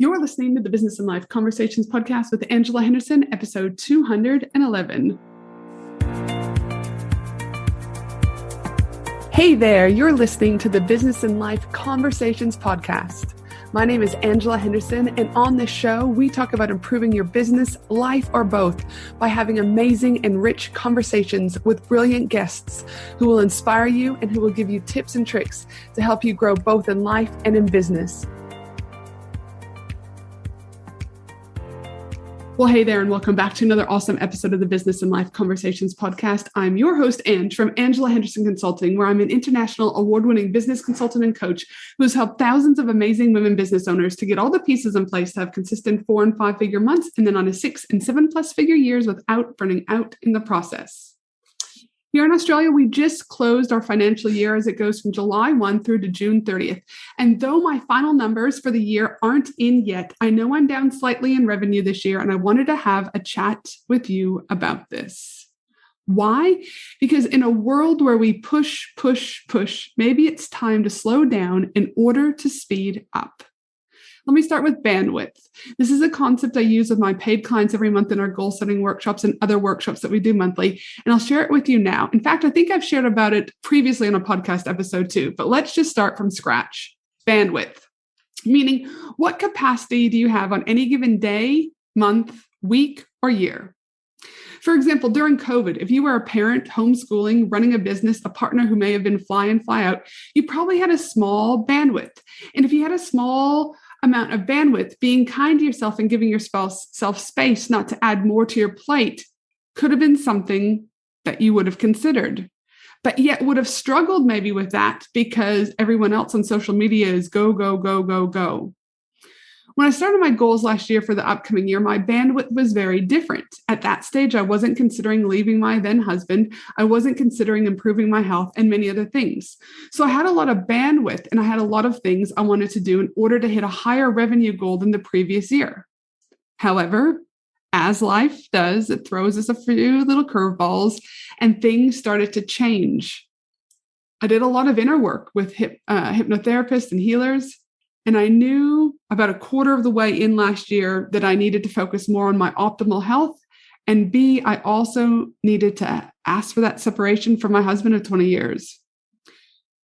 You're listening to the Business and Life Conversations podcast with Angela Henderson, episode 211. Hey there, you're listening to the Business and Life Conversations podcast. My name is Angela Henderson, and on this show, we talk about improving your business, life, or both by having amazing and rich conversations with brilliant guests who will inspire you and who will give you tips and tricks to help you grow both in life and in business. Well, hey there, and welcome back to another awesome episode of the Business and Life Conversations podcast. I'm your host, Ange, from Angela Henderson Consulting, where I'm an international award-winning business consultant and coach who has helped thousands of amazing women business owners to get all the pieces in place to have consistent 4- and 5-figure months and then on to 6- and 7+ figure years without burning out in the process. Here in Australia, we just closed our financial year as it goes from July 1 through to June 30th. And though my final numbers for the year aren't in yet, I know I'm down slightly in revenue this year, and I wanted to have a chat with you about this. Why? Because in a world where we push, maybe it's time to slow down in order to speed up. Let me start with bandwidth. This is a concept I use with my paid clients every month in our goal setting workshops and other workshops that we do monthly. And I'll share it with you now. In fact, I think I've shared about it previously in a podcast episode too, but let's just start from scratch. Bandwidth, meaning what capacity do you have on any given day, month, week, or year? For example, during COVID, if you were a parent, homeschooling, running a business, a partner who may have been fly in, fly out, you probably had a small bandwidth. And if you had a small amount of bandwidth, being kind to yourself and giving your spouse space not to add more to your plate could have been something that you would have considered, but yet would have struggled maybe with that because everyone else on social media is go, go, go, go, go. When I started my goals last year for the upcoming year, my bandwidth was very different. At that stage, I wasn't considering leaving my then husband. I wasn't considering improving my health and many other things. So I had a lot of bandwidth and I had a lot of things I wanted to do in order to hit a higher revenue goal than the previous year. However, as life does, it throws us a few little curveballs and things started to change. I did a lot of inner work with hypnotherapists and healers. And I knew about a quarter of the way in last year that I needed to focus more on my optimal health. And B, I also needed to ask for that separation from my husband of 20 years.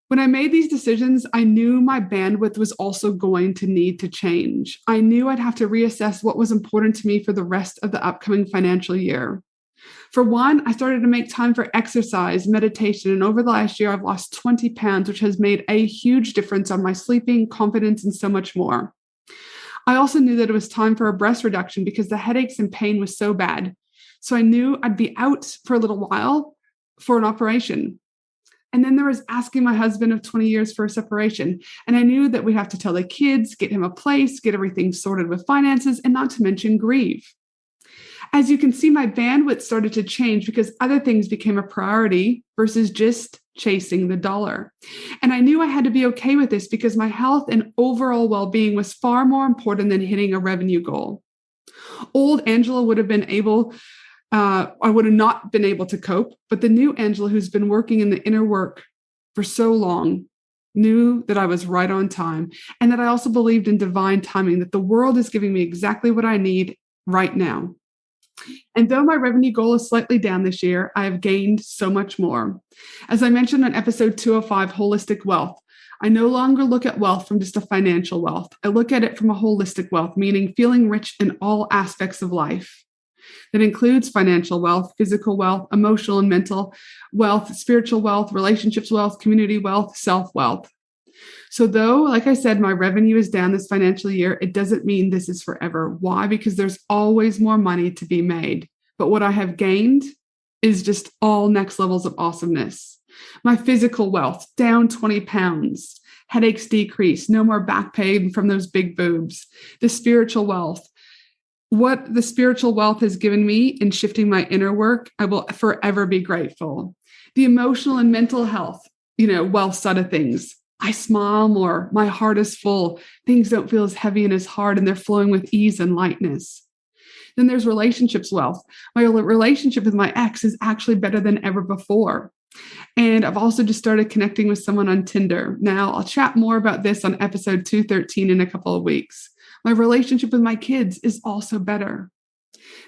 When I made these decisions, I knew my bandwidth was also going to need to change. I knew I'd have to reassess what was important to me for the rest of the upcoming financial year. For one, I started to make time for exercise, meditation, and over the last year, I've lost 20 pounds, which has made a huge difference on my sleeping, confidence, and so much more. I also knew that it was time for a breast reduction because the headaches and pain was so bad. So I knew I'd be out for a little while for an operation. And then there was asking my husband of 20 years for a separation. And I knew that we'd have to tell the kids, get him a place, get everything sorted with finances, and not to mention grieve. As you can see, my bandwidth started to change because other things became a priority versus just chasing the dollar. And I knew I had to be okay with this because my health and overall well-being was far more important than hitting a revenue goal. Old Angela would have been able, I would have not been able to cope, but the new Angela who's been working in the inner work for so long knew that I was right on time and that I also believed in divine timing, that the world is giving me exactly what I need right now. And though my revenue goal is slightly down this year, I have gained so much more. As I mentioned on episode 205, Holistic Wealth, I no longer look at wealth from just a financial wealth. I look at it from a holistic wealth, meaning feeling rich in all aspects of life. That includes financial wealth, physical wealth, emotional and mental wealth, spiritual wealth, relationships wealth, community wealth, self-wealth. So though, like I said, my revenue is down this financial year, it doesn't mean this is forever. Why? Because there's always more money to be made. But what I have gained is just all next levels of awesomeness. My physical wealth, down 20 pounds. Headaches decrease. No more back pain from those big boobs. The spiritual wealth. What the spiritual wealth has given me in shifting my inner work, I will forever be grateful. The emotional and mental health, wealth side of things. I smile more. My heart is full. Things don't feel as heavy and as hard, and they're flowing with ease and lightness. Then there's relationships wealth. My relationship with my ex is actually better than ever before. And I've also just started connecting with someone on Tinder. Now, I'll chat more about this on episode 213 in a couple of weeks. My relationship with my kids is also better.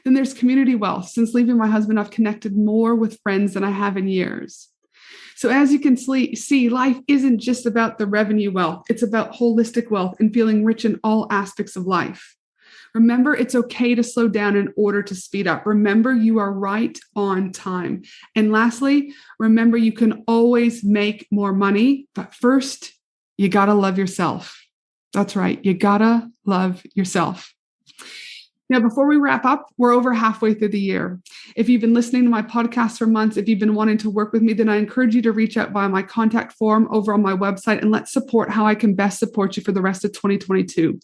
Then there's community wealth. Since leaving my husband, I've connected more with friends than I have in years. So as you can see, life isn't just about the revenue wealth. It's about holistic wealth and feeling rich in all aspects of life. Remember, it's okay to slow down in order to speed up. Remember, you are right on time. And lastly, remember, you can always make more money, but first, you gotta love yourself. That's right. You gotta love yourself. Now, before we wrap up, we're over halfway through the year. If you've been listening to my podcast for months, if you've been wanting to work with me, then I encourage you to reach out via my contact form over on my website, and let's support how I can best support you for the rest of 2022.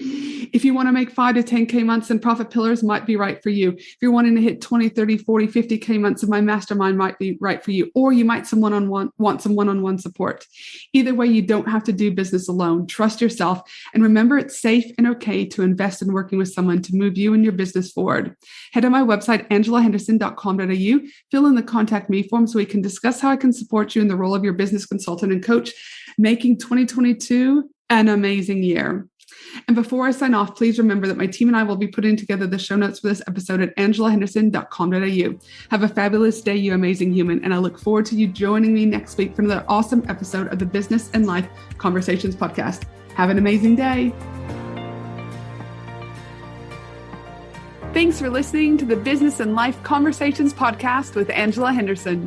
If you want to make 5 to 10K months, then Profit Pillars might be right for you. If you're wanting to hit 20, 30, 40, 50K months, of my mastermind might be right for you. Or you might want some one-on-one support. Either way, you don't have to do business alone. Trust yourself. And remember, it's safe and okay to invest in working with someone to move you and your business forward. Head to my website, angelahenderson.com.au, fill in the contact me form so we can discuss how I can support you in the role of your business consultant and coach, making 2022 an amazing year. And before I sign off, please remember that my team and I will be putting together the show notes for this episode at angelahenderson.com.au. Have a fabulous day, you amazing human. And I look forward to you joining me next week for another awesome episode of the Business and Life Conversations podcast. Have an amazing day. Thanks for listening to the Business and Life Conversations podcast with Angela Henderson.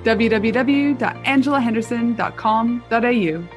www.angelahenderson.com.au